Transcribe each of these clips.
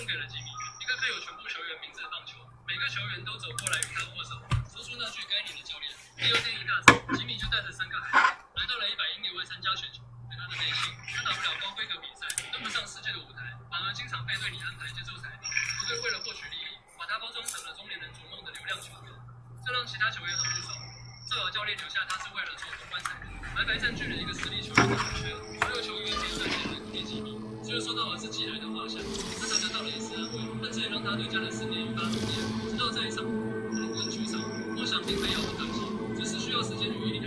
给了吉米一个刻有全部球员名字的棒球，每个球员都走过来与他握手，说出那句该你的教练。第二天一大早，吉米就带着3个孩子来到了100英里外参加选秀。在他的内心，他打不了高规格比赛，登不上世界的舞台，反而经常被队里安排接受采访。球队为了获取利益，把他包装成了中年人逐梦的流量球员，这让其他球员很不爽。赵尔教练留下他是为了做公关采访，白白占据了一个实力球员的空缺，所有球员皆热切地鼓励吉米。只有收到儿子寄来的画像，这才得到了一丝安慰，但这也让他对家人4年愈发努力了。直到在一场灵魂球场，梦想并非遥不可及，只是需要时间与力量。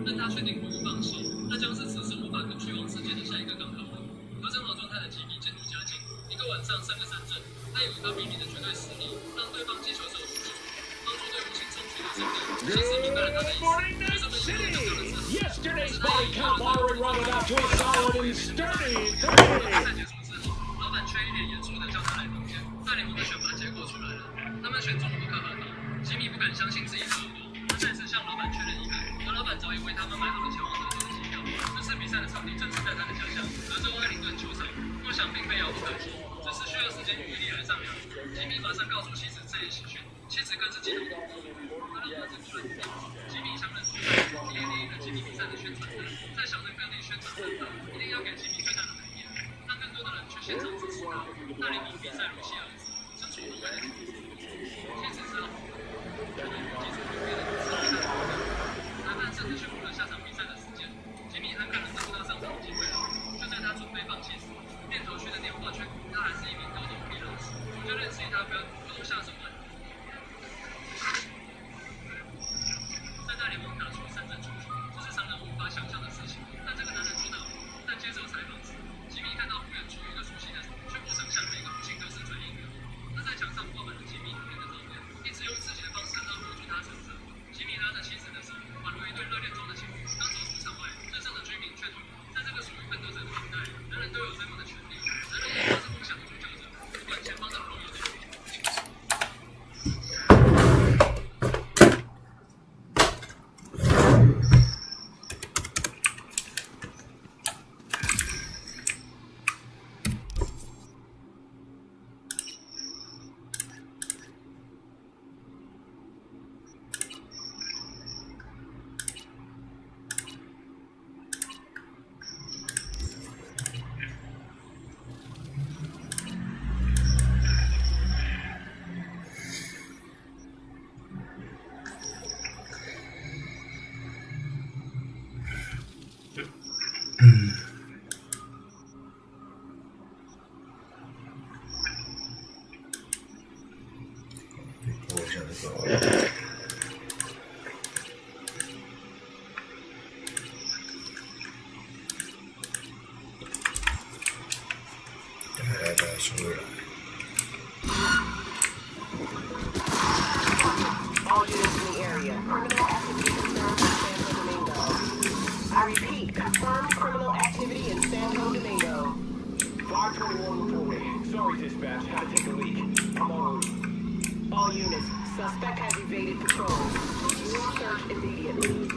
但他确定不会放弃，那将是此生无法可去往世界的下一个港口了。调整好状态的吉米渐入佳境，一个晚上3个三振，他以无可比拟的绝对实力，让对方击球手无助，帮助队伍轻松取得胜利。其实明白了他的意思，学生们心中就有了自豪。 Yesterday's body count bar run it out to a solid and sturdy 比 3. 赛结束之后，老板却一脸严肃地叫他来房间。大联盟的选拔结果出来了，他们选中了布克和岛。吉米不敢相信自己的耳朵，他再次向老板确认100，而老板早已为他们买好了前往德州的机票。这次比赛的场地正是在他的家乡德州威灵顿球场。梦想并非遥不可及，只是需要时间与毅力来丈量。吉米马上告诉妻子这一喜讯，妻子更是激动地哭了。他让儿子出来鼓励吉米，强忍出赛，一年一个吉米比赛的宣传单，在小镇各地宣传真的，一定要给吉米最大的肯定，让更多的人去现场支持他。大联盟比赛如期而至，身处意外的曲折。妻子知道，可能与基础有别的公司比赛的裁判甚至宣布了下场比赛的时间，吉米很可能得不到上场的机会了。就在他准备放弃时，面头区的电话却鼓他还是一名高中物理老师，就练示他不要下手慢。在大联盟打出3振出局，这是常人无法想象的事情。但这个男人做到了。在接受采访时，吉米看到不远处一个熟悉的人，却不曾想每个不幸都是转移的。他在墙上挂满了吉米影片的照片，一直用自己的方式让握住他成长。吉米拉着妻子的手，宛如一对热恋中的情侣。刚走出场外，镇上的居民却吐露，在这个属于奋斗者的年代，人人都有追梦的权利，人人也都是梦想的追求者，不管前方的路有多远。All units in the area. Criminal activity confirmed in Santo Domingo. I repeat, confirmed criminal activity in Santo Domingo. 521 reporting. Sorry, dispatch. Had to take a leak. I'm on route. All units. Suspect has evaded patrols. You will search immediately.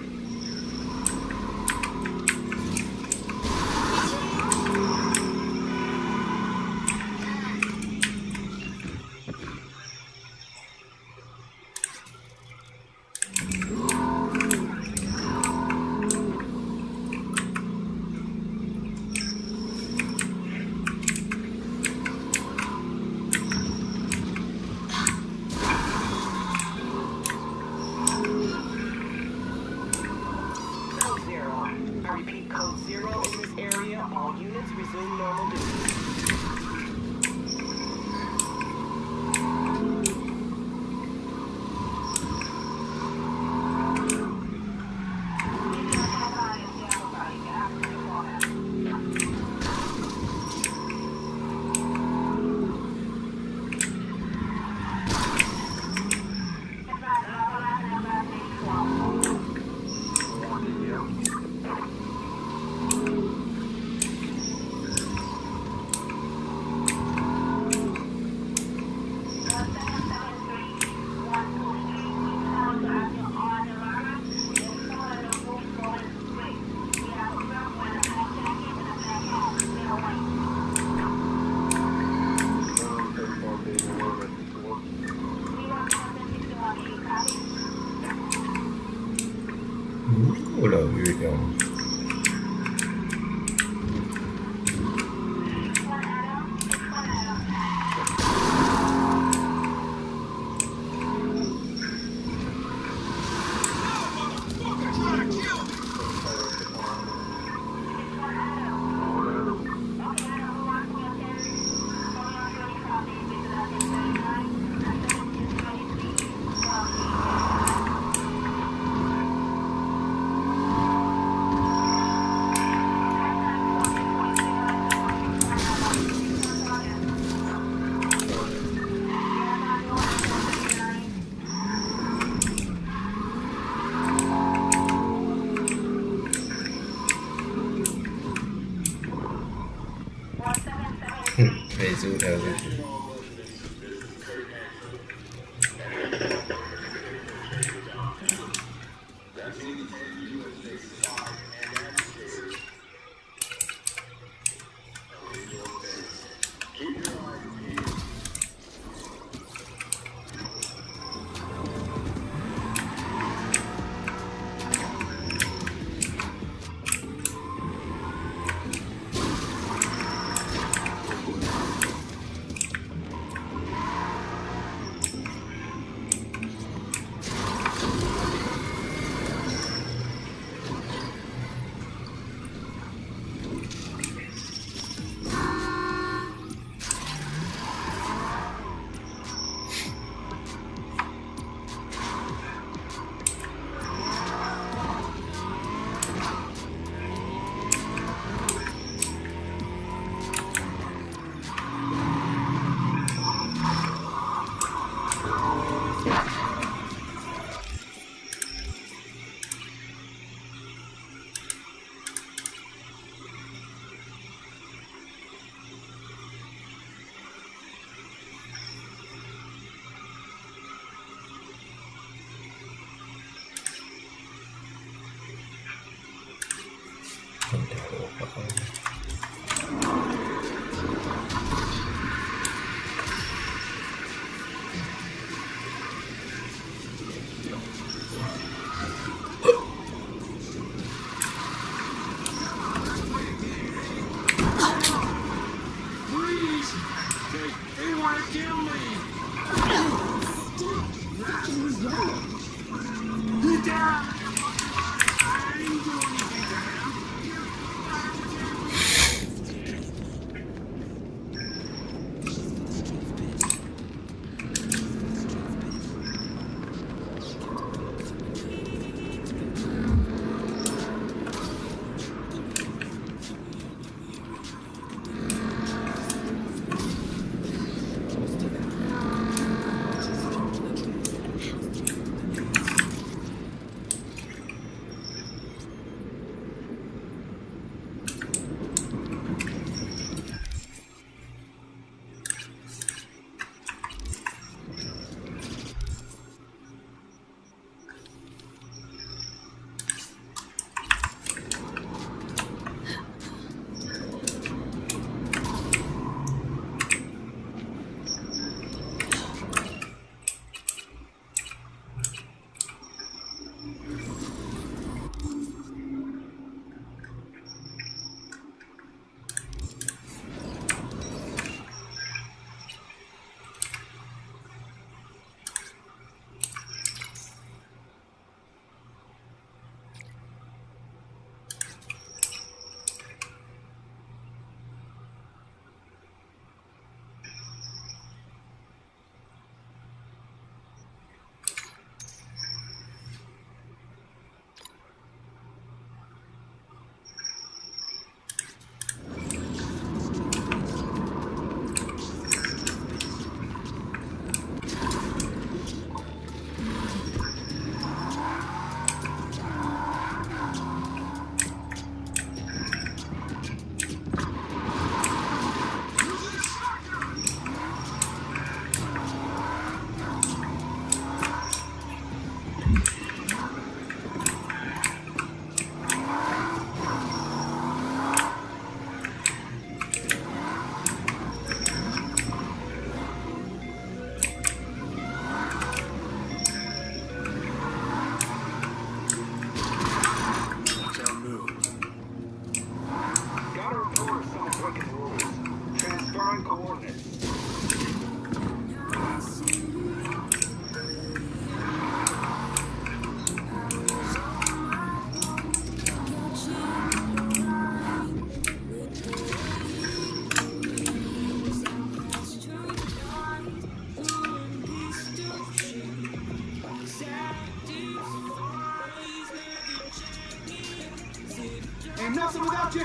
用。美猪条是。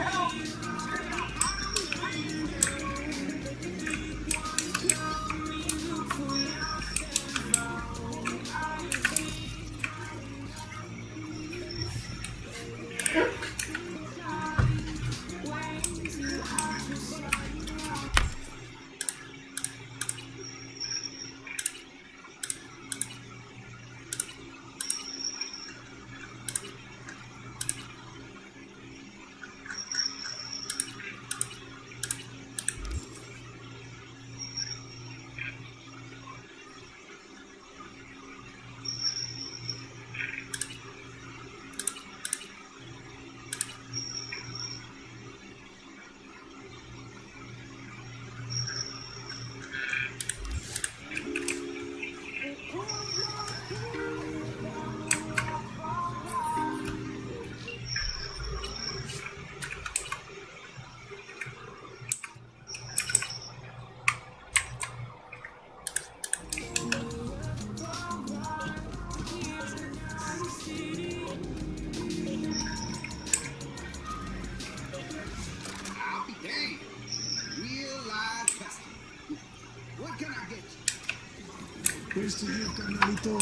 help! I'll be damned. Real live customer. What can I get you? Here's to you, carnalito.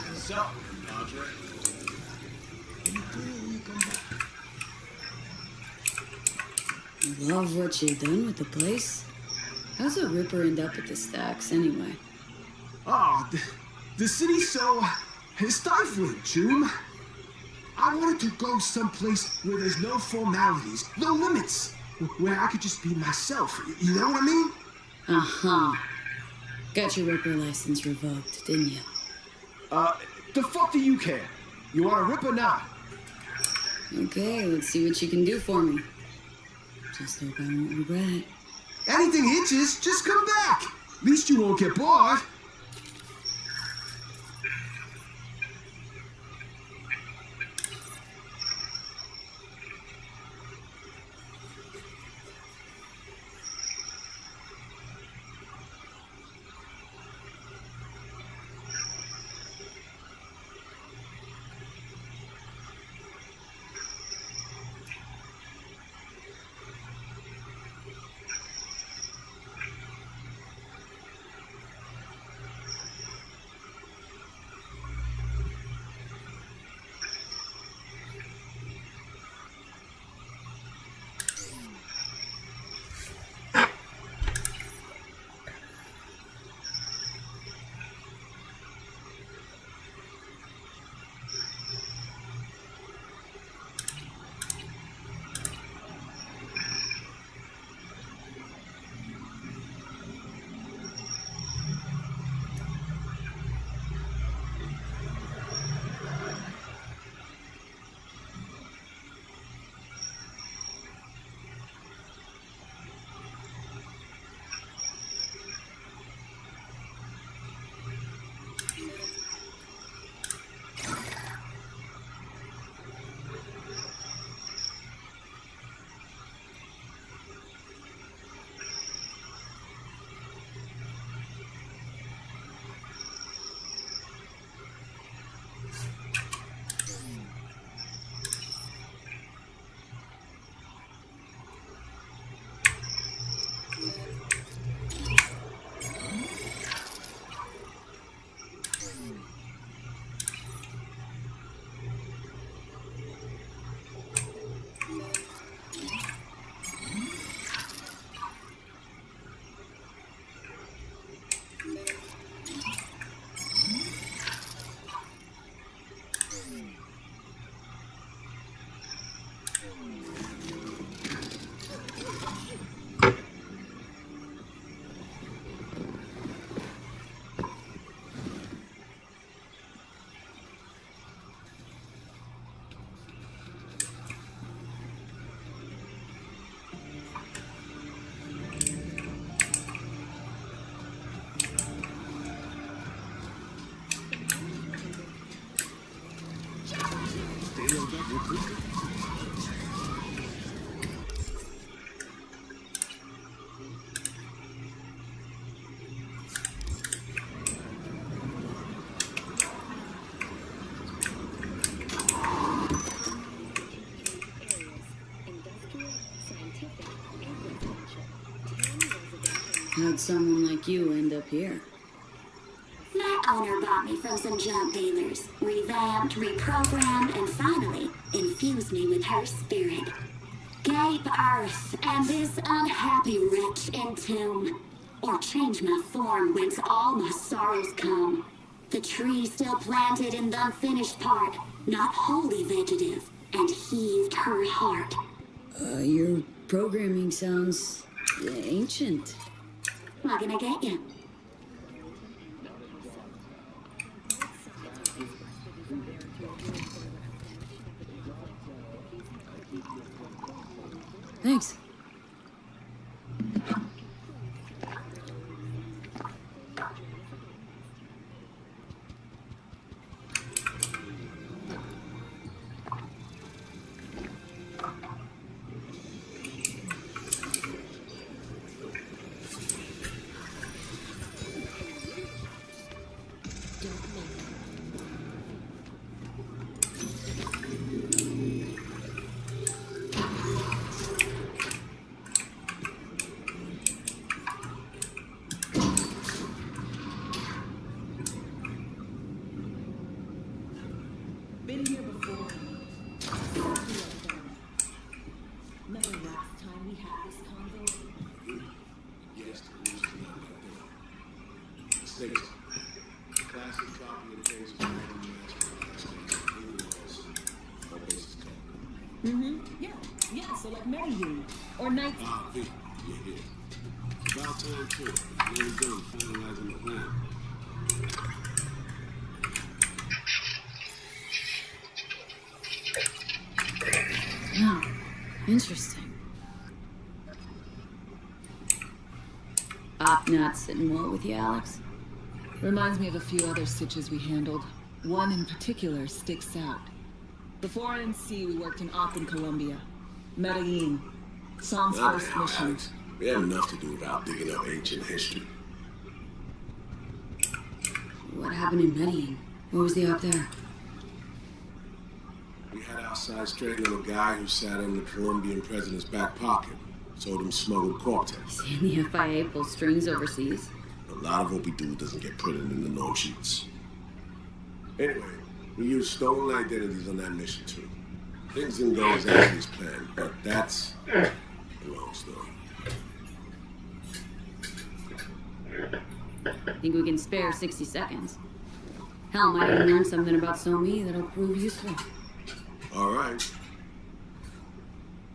What's up, Andre? Love what you've done with the place. How's a Ripper end up at the stacks anyway? Oh, the city's so stifling, Choom. I wanted to go someplace where there's no formalities, no limits, where I could just be myself. You know what I mean? Uh-huh. Got your Ripper license revoked, didn't you? The fuck do you care? You want a Ripper now? Okay, let's see what you can do for me. Just hope I won't regret it. Anything hitches, just come back. At least you won't get bored. How'd someone like you end up here? My owner bought me from some junk dealers, revamped, reprogrammed, and finally infused me with her spirit. Gape earth and this unhappy wretch entomb, or change my form whence all my sorrows come. The tree still planted in the unfinished part, not wholly vegetative, and heaved her heart. Your programming sounds ancient. What can I get you? Thanks. Been here before. Remember last time we had this convo? Yes, the news is not that different. States, classic copy and paste of all bases covered. Yeah, so like Medellin or Night. V, yeah. About time too. Nearly done finalizing the plan. Oh, interesting. Op not sitting well with you, Alex? Reminds me of a few other stitches we handled. One in particular sticks out. Before NC, we worked in Op in Colombia. Medellin. Sam's first mission. Alex, we had enough to do without digging up ancient history. What happened in Medellin? What was the op there? We had outside strangling a guy who sat in the Colombian president's back pocket. Sold him smuggled Cortex. Seeing the FIA pull strings overseas? A lot of what we do doesn't get put in the norm sheets. Anyway, we used stolen identities on that mission too. Things didn't go exactly as planned, but that's a long story. Think we can spare 60 seconds? Hell, might even learn something about SoMe that'll prove useful. All right.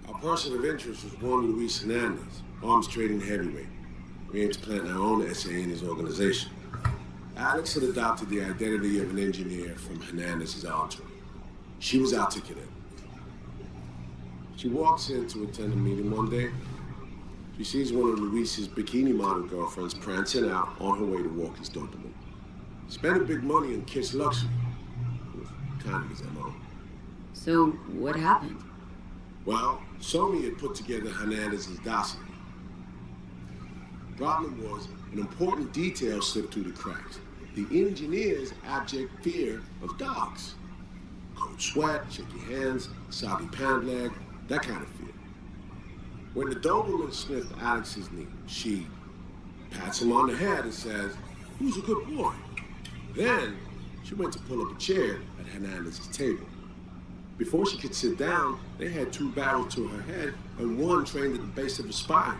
Our person of interest was Juan Luis Hernandez, arms trading heavyweight. We aim to plant our own SA in his organization. Alex had adopted the identity of an engineer from Hernandez's altar. She was articulate. She walks in to attend a meeting one day. She sees one of Luis's bikini model girlfriends prancing out on her way to walk his dopamine. Spending big money on kids' luxury. Kind of his MO. So, what happened? Well, Somi had put together Hernandez's dossier. Problem was, an important detail slipped through the cracks. The engineer's abject fear of dogs. Cold sweat, shaky hands, soggy pant leg, that kind of fear. When the Doberman sniffed Alex's knee, she pats him on the head and says, "Who's a good boy?" Then, she went to pull up a chair at Hernandez's table. Before she could sit down, they had two barrels to her head and one trained at the base of her spine.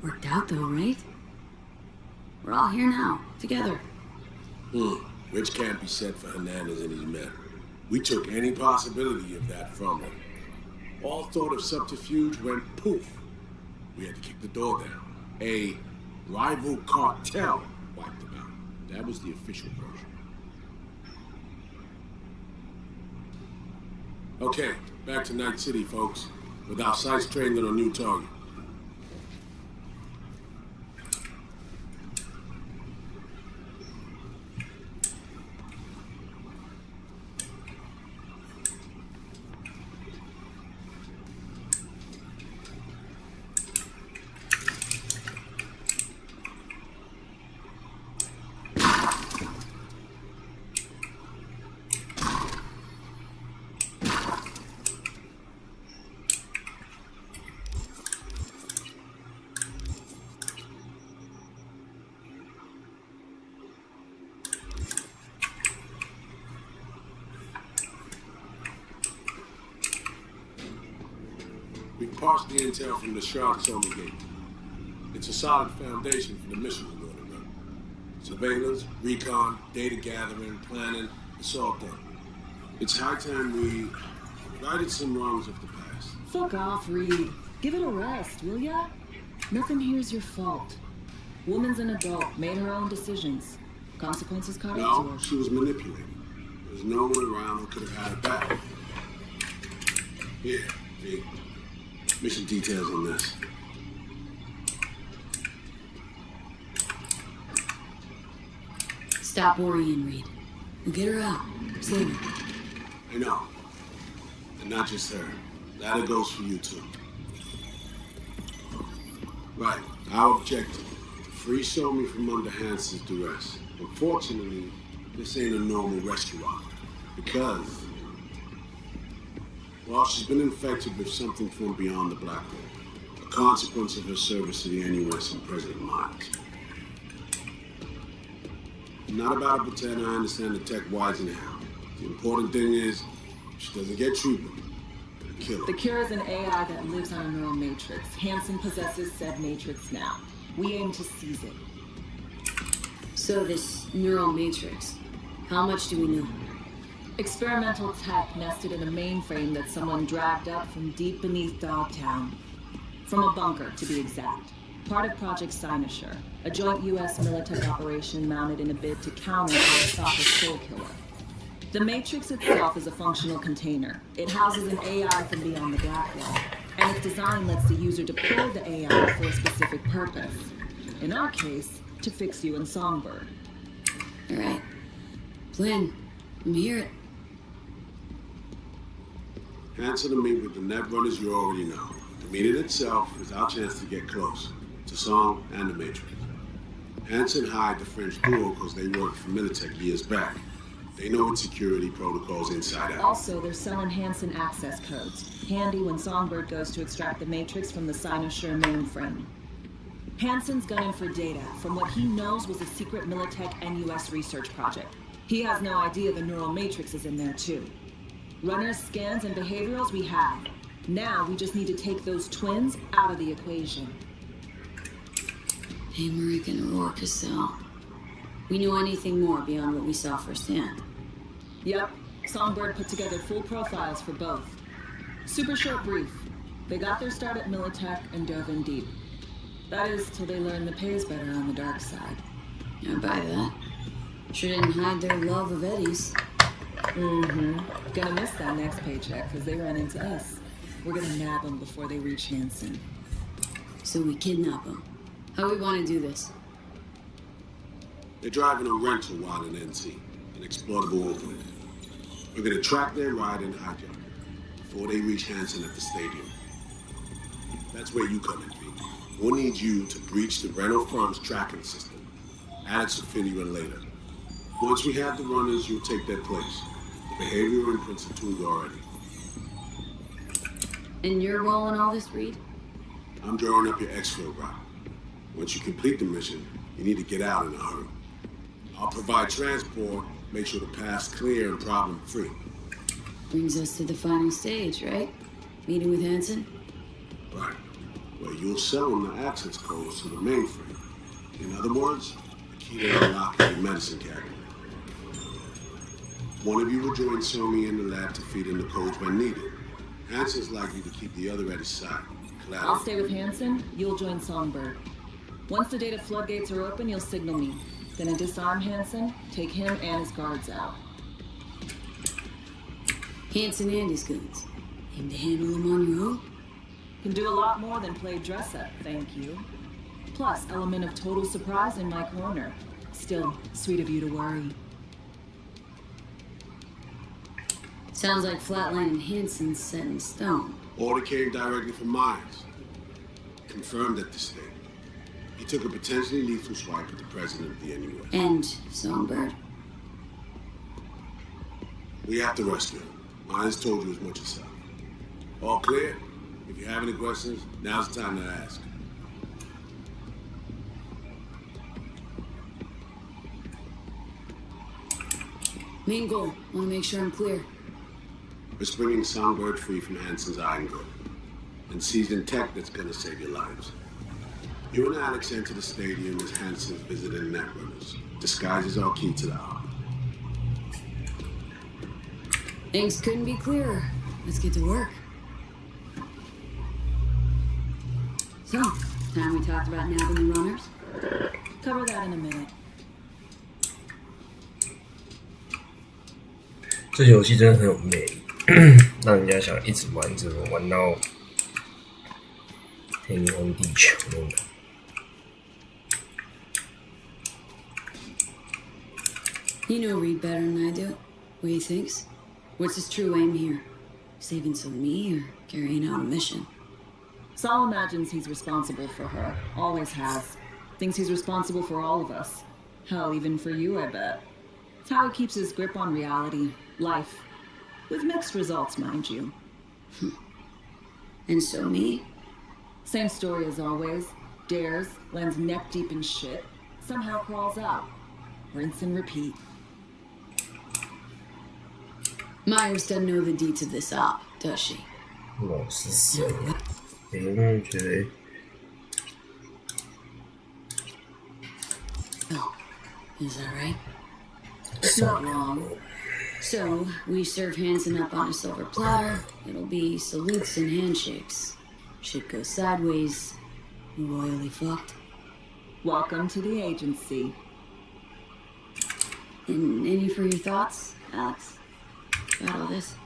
Worked out though, right? We're all here now, together. Which can't be said for Hernandez and his men. We took any possibility of that from them. All thought of subterfuge went poof. We had to kick the door down. A rival cartel wiped them out. That was the official version. Okay, back to Night City, folks. With our sights trained on a new target. parsed the intel from the Shard Soma Gate. It's a solid foundation for the mission we're going to run. Surveillance, recon, data gathering, planning, it's all done. It's high time we righted some wrongs of the past. Fuck off, Reed. Give it a rest, will ya? Nothing here's your fault. Woman's an adult, made her own decisions. Consequences caught up to No, her. she was manipulated. There's no one around who could have had her back. Here, V. Mission details on this. Stop worrying, Reed. We'll get her out. Save her. I know. And not just her. That goes for you too. Right. Our objective. Free Somi from under Hansen's duress. Unfortunately, this ain't a normal rescue op. Because, well, she's been infected with something from beyond the Black Hole. A consequence of her service to the NUS and President Miles. I'm not about to pretend I understand the tech whys and how. The important thing is, she doesn't get treatment. It'll kill her. The cure is an AI that lives on a neural matrix. Hansen possesses said matrix now. We aim to seize it. So this neural matrix, how much do we know? Experimental tech nested in a mainframe that someone dragged up from deep beneath Dogtown. From a bunker, to be exact. Part of Project Cynosure, a joint U.S. military operation mounted in a bid to counter Arasako's soul killer. The matrix itself is a functional container. It houses an AI from beyond the Black Wall, and its design lets the user deploy the AI for a specific purpose. In our case, to fix you and Songbird. All right. Plan. Let me hear it. Hansen to meet with the net runners you already know. The meeting itself is our chance to get close to Song and the Matrix. Hansen hired the French duo because they worked for Militech years back. They know its security protocols inside out. Also, they're selling Hansen access codes. Handy when Songbird goes to extract the Matrix from the Cynosure mainframe. Hansen's gunning for data from what he knows was a secret Militech NUS research project. He has no idea the neural matrix is in there too. Runners, scans, and behaviorals we have. Now we just need to take those twins out of the equation. Hamerick and Aurora Cassell. We know anything more beyond what we saw firsthand. Yep, Songbird put together full profiles for both. Super short brief. They got their start at Militech and dove in deep. That is, till they learned the pay is better on the dark side. I buy that. Sure didn't hide their love of Eddie's. Mm-hmm. Gonna miss that next paycheck, because they ran into us. We're gonna nab them before they reach Hansen. So we kidnap them. How we want to do this? They're driving a rental while in NC, an exploitable opening. We're gonna track their ride and hijack it before they reach Hansen at the stadium. That's where you come in, V. We'll need you to breach the rental firm's tracking system. Add its affiliate later. Once we have the runners, you'll take their place. The behavioral imprints are tuned already. And you're rolling all this, Reed? I'm drawing up your exfil route. Once you complete the mission, you need to get out in a hurry. I'll provide transport, make sure the path's clear and problem-free. Brings us to the final stage, right? Meeting with Hansen? Right. Where you'll sell them the access codes to the mainframe. In other words, the key to unlocking the medicine cabinet. One of you will join Somi in the lab to feed in the codes when needed. Hansen's likely to keep the other at his side. I'll stay with Hansen, you'll join Songbird. Once the data floodgates are open, you'll signal me. Then I disarm Hansen, take him and his guards out. Hansen and his guns. Aim to handle them on your own? Can do a lot more than play dress-up, thank you. Plus, element of total surprise in my corner. Still, sweet of you to worry. Sounds like Flatline and Hansen's set in stone. Order came directly from Myers. Confirmed at the state. He took a potentially lethal swipe at the president of the NUS. And Songbird. We have to rescue him. Myers told you as much yourself. All clear? If you have any questions, now's the time to ask. Main goal. Want to make sure I'm clear. We're bringing Songbird free from Hansen's iron grip. and seasoned tech that's gonna save your lives. You and Alex enter the stadium as Hansen's visiting netrunners. Disguise is our key to the op. Things couldn't be clearer. Let's get to work. So, time we talked about nabbing the runners? Cover that in a minute. 这游戏真的很有魅力，让人家想一直玩着玩到天荒地穷那种。You know Reed better than I do. What he thinks? What's his true aim here? Saving some me or carrying out a mission? Saul imagines he's responsible for her. Always has. Thinks he's responsible for all of us. Hell, even for you, I bet. It's how he keeps his grip on reality, life. With mixed results, mind you. And so me? Same story as always. Dares, lands neck deep in shit, somehow crawls out. Rinse and repeat. Myers doesn't know the deeds of this op, does she? 老是谁？别人觉得 Oh, is that right? It's not wrong. So, we serve Hansen up on a silver platter. It'll be salutes and handshakes. Shit goes sideways. Royally fucked. Welcome to the agency. And any for your thoughts, Alex? About all this?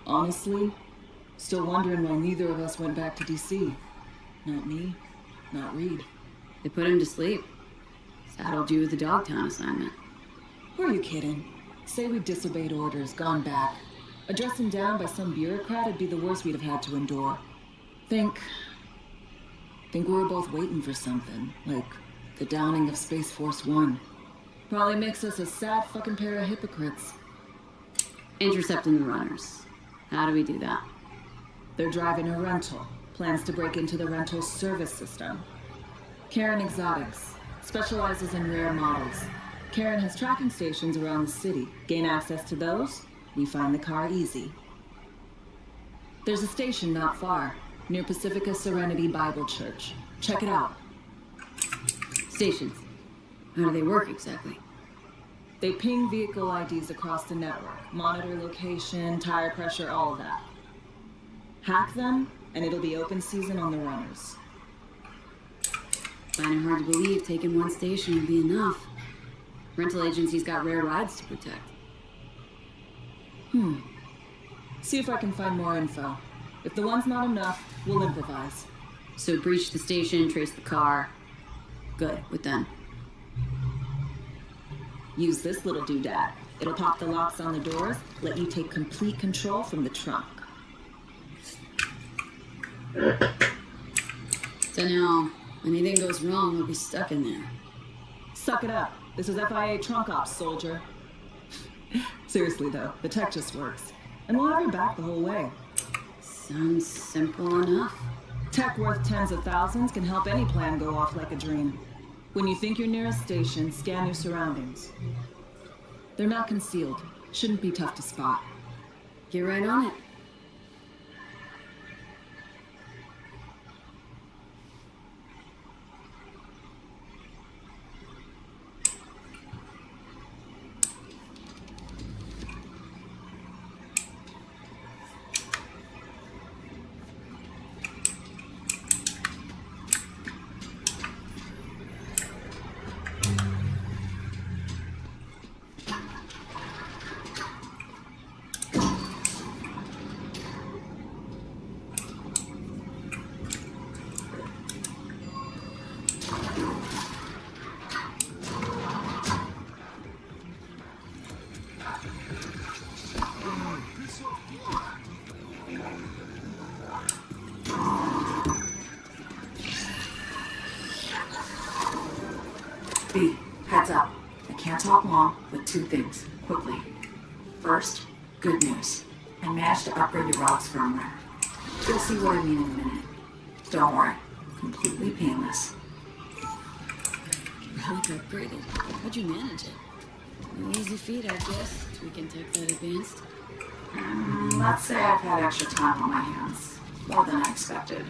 Honestly, still wondering why neither of us went back to DC. Not me, not Reed. They put him to sleep. Saddled you with the Dogtown assignment. Who are you kidding? Say we disobeyed orders, gone back. Addressing down by some bureaucrat would be the worst we'd have had to endure. Think we were both waiting for something, like the downing of Space Force One. Probably makes us a sad fucking pair of hypocrites. Intercepting the runners. How do we do that? They're driving a rental. Plans to break into the rental service system. Karen Exotics. Specializes in rare models. Karen has tracking stations around the city. Gain access to those, we find the car easy. There's a station not far, near Pacifica Serenity Bible Church. Check it out. Stations. How do they work exactly? They ping vehicle IDs across the network, monitor location, tire pressure, all of that. Hack them, and it'll be open season on the runners. Find it hard to believe taking one station would be enough. Rental agency's got rare rides to protect. See if I can find more info. If the one's not enough, we'll improvise. So breach the station, trace the car. Good, what then? Use this little doodad. It'll pop the locks on the doors, let you take complete control from the trunk. So now, anything goes wrong, we'll be stuck in there. Suck it up. This is FIA trunk ops, soldier. Seriously though, the tech just works. And we'll have your back the whole way. Sounds simple enough. Tech worth tens of thousands can help any plan go off like a dream. When you think you're near a station, scan your surroundings. They're not concealed. Shouldn't be tough to spot. Get right on it. B, heads up. I can't talk long, but two things, quickly. First, good news. I managed to upgrade your rob's firmware. You'll see what I mean in a minute. Don't worry, completely painless. Relic upgraded. How'd you manage it? No easy feat, I guess. Tweaking tech that advanced. Let's say I've had extra time on my hands. More than I expected.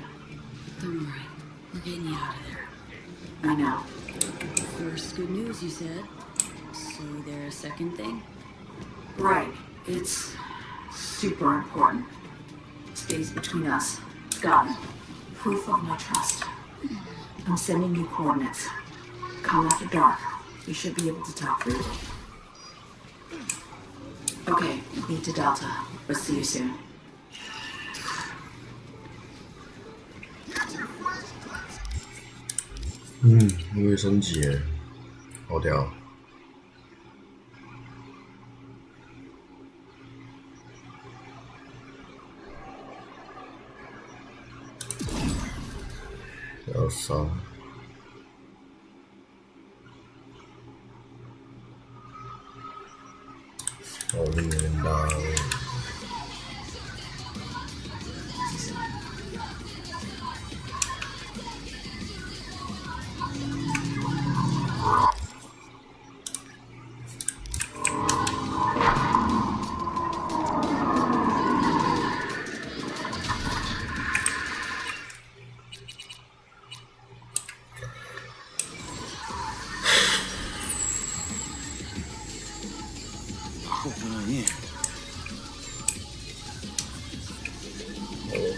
Don't worry. We're getting you out of there. I know. First good news, you said. So there a second thing? Right. It's super important. Stays between us. Got it. Proof of my trust. I'm sending you coordinates. Come after dark. You should be able to talk freely. Okay, meet to Delta. We'll see you soon.嗯，卫生纸，好屌。要烧。好厉害！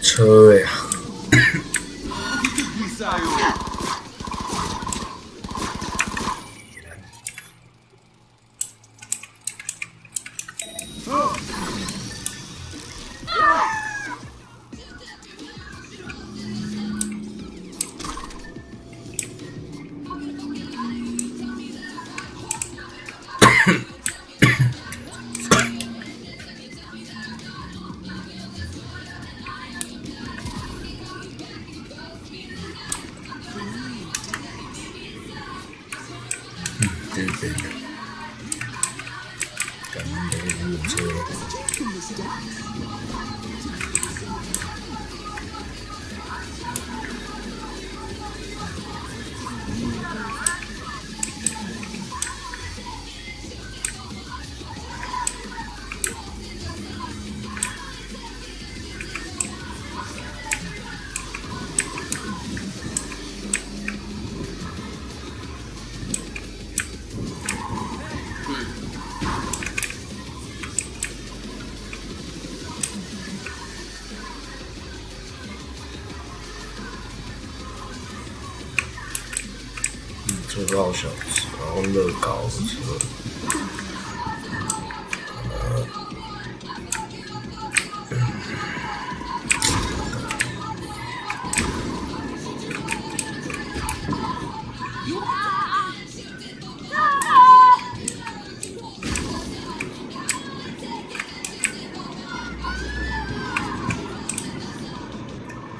车呀！这边的，咱们这个路车。车绕小时，然后乐高的车。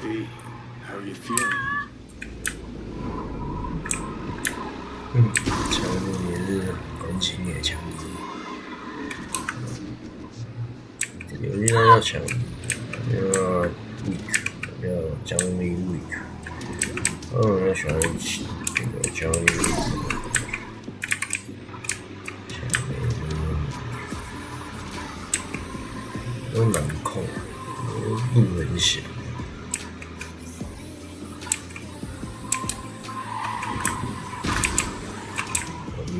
V, how are you feeling? 强力也是关心也强力，有些人要强力，要 weak， 要强力 weak， 有人喜欢这个强力 weak， 都难控，路很小。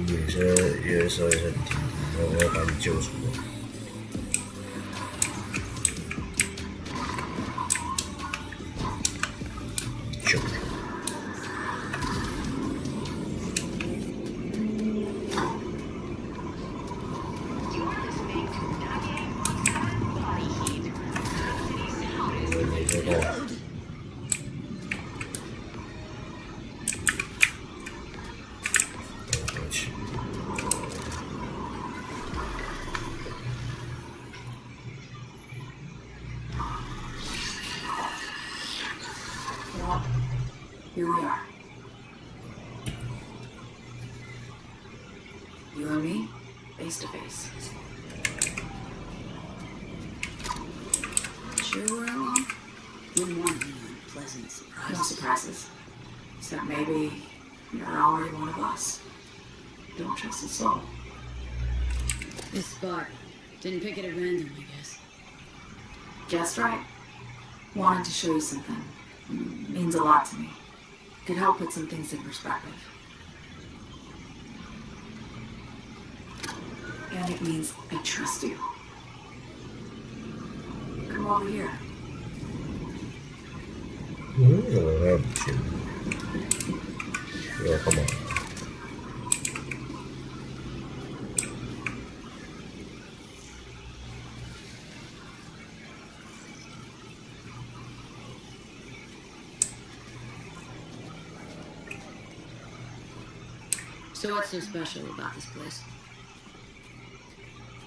有的时候也是很甜，我要把你救出来。救了。没做到。Here we are. You and me, face to face. Sure we're alone? Wouldn't want any unpleasant surprises. No surprises. Except maybe you're already one of us. Don't trust a soul. This spot. Didn't pick it at random, I guess. Just right. Wanted to show you something. Means a lot to me. Could help put some things in perspective. And it means I trust you. Come over here. Yeah, come on. So what's so special about this place?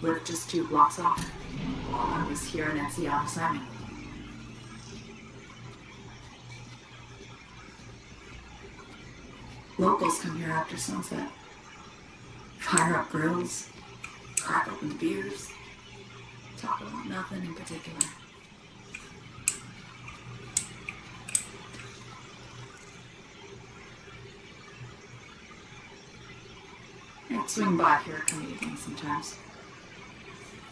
Lived just 2 blocks off. I was here in NC on assignment. Locals come here after sunset. Fire up grills, crack open beers, talk about nothing in particular. I'd swing by here at come evening sometimes.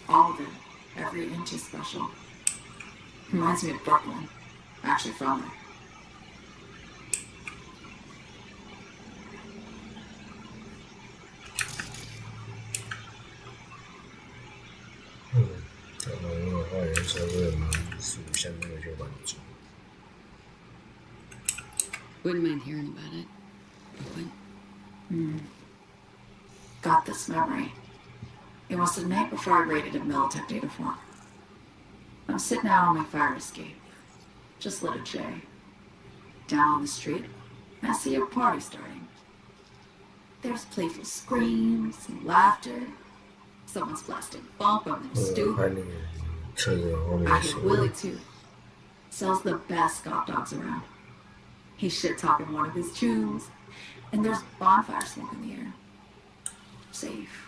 All of it, every inch is special. Reminds me of Brooklyn, actually from there. Wouldn't mind hearing about it. Brooklyn. Got this memory. It was the night before I raided a Militech data farm. I'm sitting out on my fire escape. Just lit a J. Down on the street, I see a party starting. There's playful screams and laughter. Someone's blasting bump on their stoop. I hear Willie too. Sells the best scop dogs around. He's shit-talking one of his tunes, and there's bonfire smoke in the air. Safe.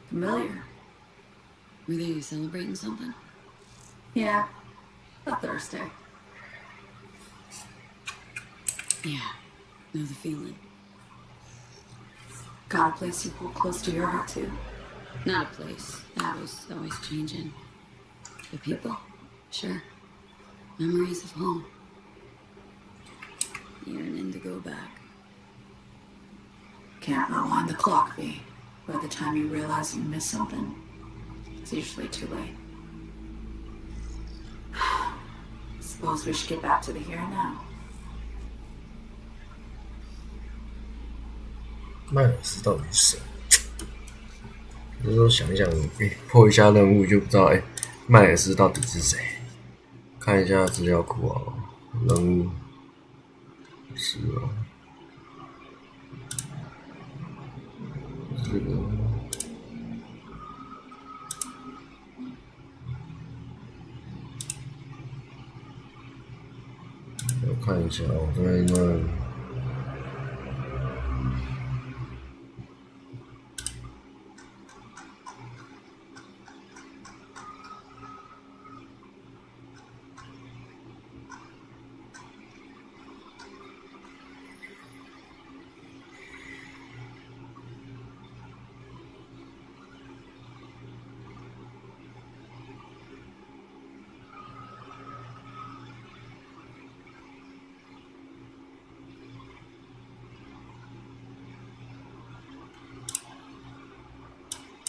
Familiar. Were they celebrating something? Yeah. A Thursday. Yeah. Know the feeling. Got a place you hold close to your heart too? Not a place. That was always changing. The people? Sure. Memories of home. Yearning to go back. Can't rewind the clock, V. By the time you realize you missed something, it's usually too late. Suppose we should get back to the here and now. 麦尔斯到底是谁？有时候想一想，破一下任务就不知道，麦尔斯到底是谁？看一下资料库啊，人物是哦，这个。我看一下，我在那。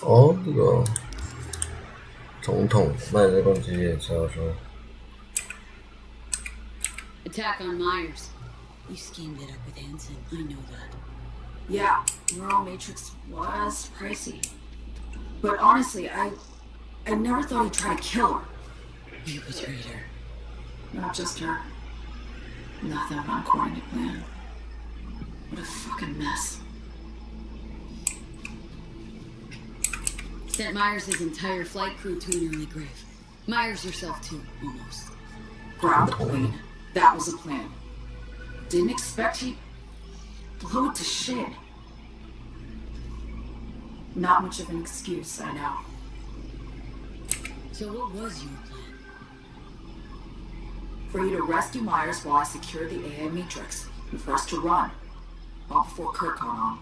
哦，这个总统麦尔斯攻击也知道说。Attack on Myers. You schemed it up with Hanson. I know that. Yeah, Neural Matrix was pricey. But honestly, I never thought he'd try to kill her. You betrayed her. Not just her. Nothing according to plan. What a fucking mess. Sent Myers' entire flight crew to an early grave. Myers yourself too, almost. Grab the plane. That was the plan. Didn't expect he'd blow it to shit. Not much of an excuse, I know. So what was your plan? For you to rescue Myers while I secure the AI Matrix, and for us to run, all before Kirk caught on.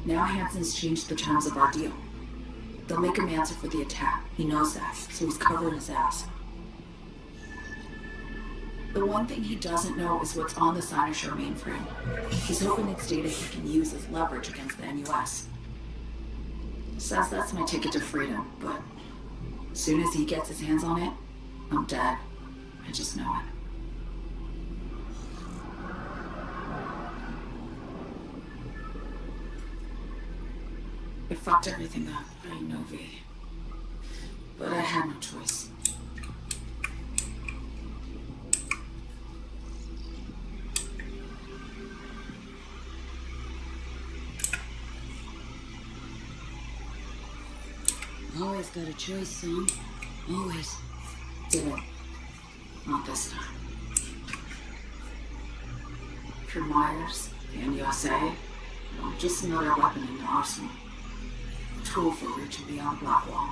Now Hanson's changed the terms of our deal. They'll make him answer for the attack. He knows that, so he's covering his ass. The one thing he doesn't know is what's on the Cynosure mainframe. He's hoping it's data he can use as leverage against the NUS. Says that's my ticket to freedom, but as soon as he gets his hands on it, I'm dead. I just know it. It fucked everything up. I know, V. But I had no choice. Always got a choice, son. Always. Didn't. Not this time. Pure Myers, the NUSA, just another weapon in the arsenal. A tool for reaching beyond the Black Wall.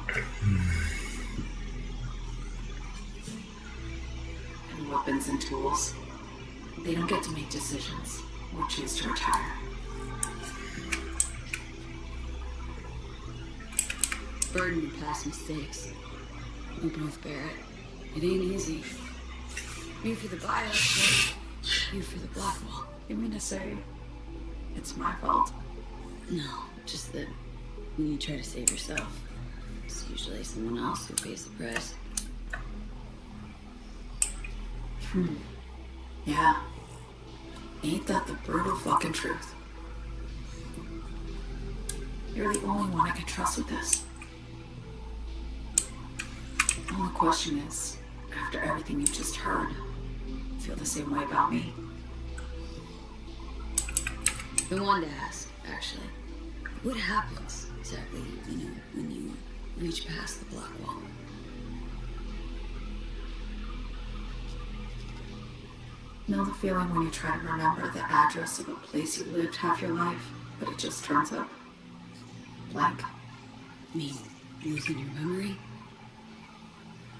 And weapons and tools, they don't get to make decisions or choose to retire. Burden of past mistakes. We both bear it. It ain't easy. Me for the bios, you for the Black Wall. You mean to say it's my fault? No, just that when you try to save yourself, it's usually someone else who pays the price. Yeah. Ain't that the brutal fucking truth? You're the only one I can trust with this. The only question is, after everything you've just heard, feel the same way about me? I wanted to ask, actually. What happens exactly, when you reach past the Black Wall? Know the feeling when you try to remember the address of a place you lived half your life, but it just turns up blank? I mean, losing your memory?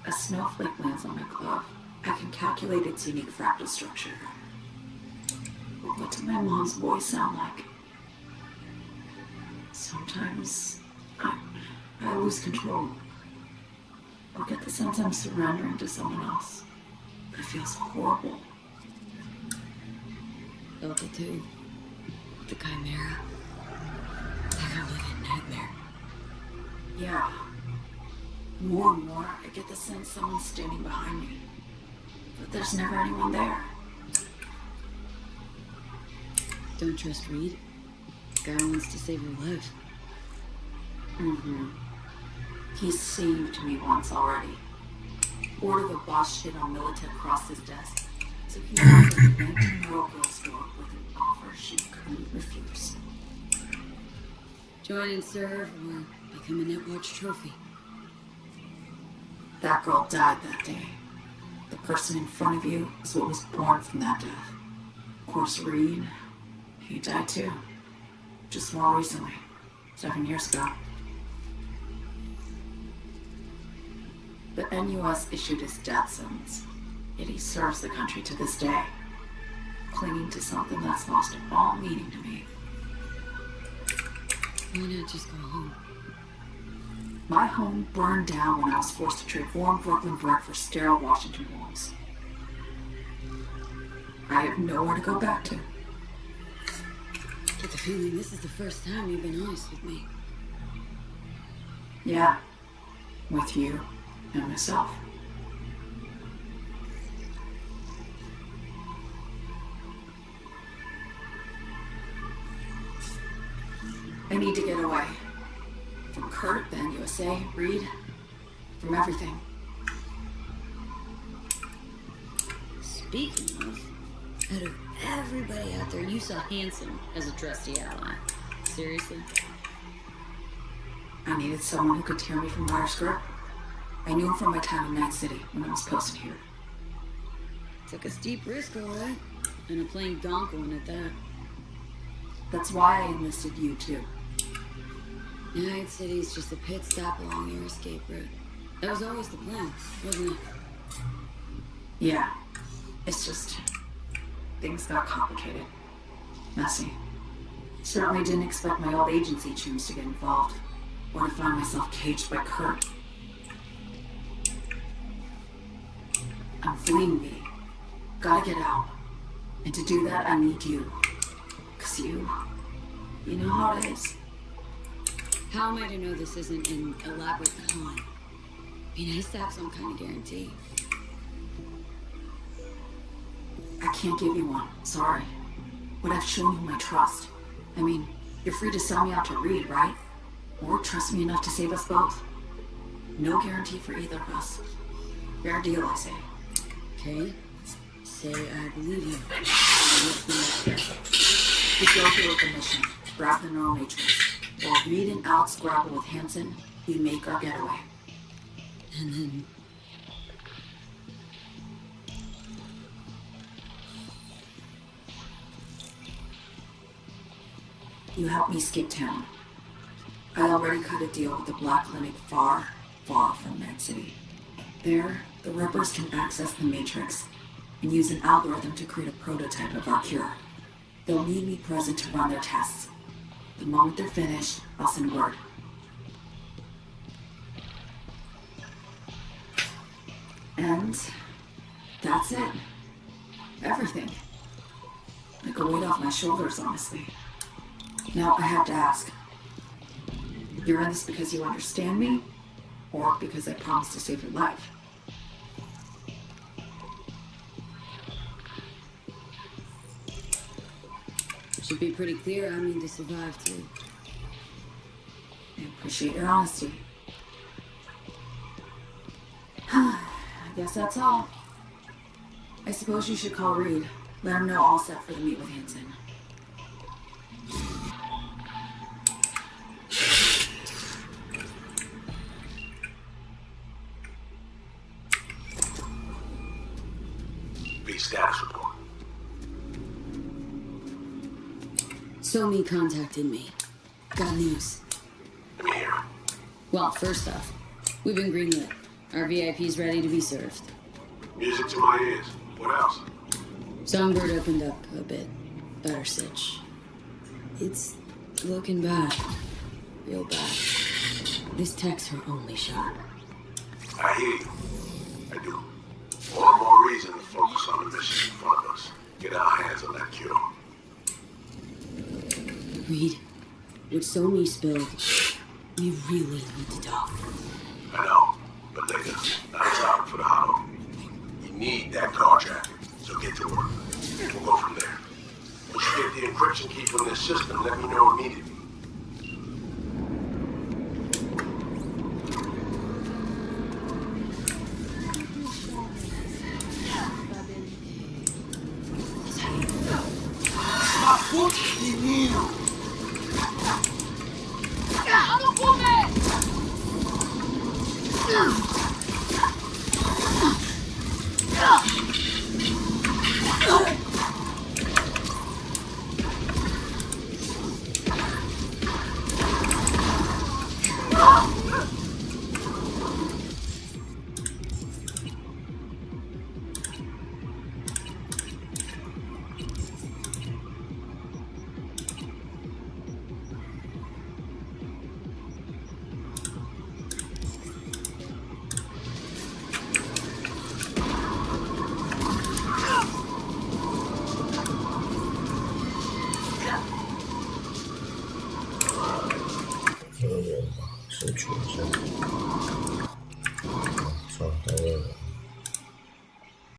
A snowflake lands on my glove. I can calculate its unique fractal structure. But what did my mom's voice sound like? Sometimes I lose control. I'll get the sense I'm surrendering to someone else. But it feels horrible. Felt it too. The Chimera. Like a living nightmare. Yeah. More and more, I get the sense someone's standing behind me. But there's never anyone there. Don't trust Reed? Guy wants to save your life. He saved me once already. Ordered the boss shit on Militant across his desk. So he wanted a 19-year-old girl store with an offer she couldn't refuse. Join and serve or become a Netwatch trophy. That girl died that day. The person in front of you is what was born from that death. Of course, Reed, he died too. Just more recently. 7 years ago. The NUS issued his death sentence, yet he serves the country to this day, clinging to something that's lost all meaning to me. Why not just go home? My home burned down when I was forced to trade warm Brooklyn brick for sterile Washington walls. I have nowhere to go back to. Get the feeling this is the first time you've been honest with me. Yeah, with you and myself. I need to get away. From Kurt, the NUSA, Reed, from everything. Speaking of, out of everybody out there, you saw Hanson as a trusty ally. Seriously? I needed someone who could tear me from Myers' grip. I knew him from my time in Night City when I was posted here. Took a steep risk, all right. And a plain donk one at that. That's why I enlisted you, too. Night City's just a pit stop along your escape route. That was always the plan, wasn't it? Yeah. It's just... things got complicated. Messy. Certainly didn't expect my old agency chums to get involved. Or to find myself caged by Kurt. I'm fleeing me. Gotta get out. And to do that, I need you. 'Cause you know how it is. How am I to know this isn't an elaborate con? Be nice to have some kind of guarantee. I can't give you one. Sorry. But I've shown you my trust. I mean, you're free to sell me out to Reed, right? Or trust me enough to save us both. No guarantee for either of us. Fair deal, I say. Okay? Say I believe you. What's the next step? Just go through with the mission. Grab the neural matrix. While Reed and Alex grapple with Hansen, we make our getaway. And then... You help me skip town. I already cut a deal with the Black Clinic far, far from Med City. There, the Rippers can access the Matrix and use an algorithm to create a prototype of our cure. They'll need me present to run their tests. The moment they're finished, I'll send word. And that's it. Everything. Like a weight off my shoulders, honestly. Now, I have to ask. You're in this because you understand me, or because I promised to save your life? Should be pretty clear I mean to survive, too. I appreciate your honesty. I guess that's all. I suppose you should call Reed. Let him know all set for the meet with Hansen. Status report. Somi contacted me. Got news. Let me hear it. Well, first off, we've been greenlit. Our VIP's ready to be served. Music to my ears. What else? Songbird opened up a bit. Better sitch. It's looking bad. Real bad. This tech's her only shot. I hear you. I do. All the more reason to focus on the mission in front of us. Get our hands on that cure. Reed, what Somi spilled, we really need to talk. I know, but later. Not a topic for the hollow. We need that car jacket, so get to work. We'll go from there. Once you get the encryption key from this system, let me know immediately.伸出一下。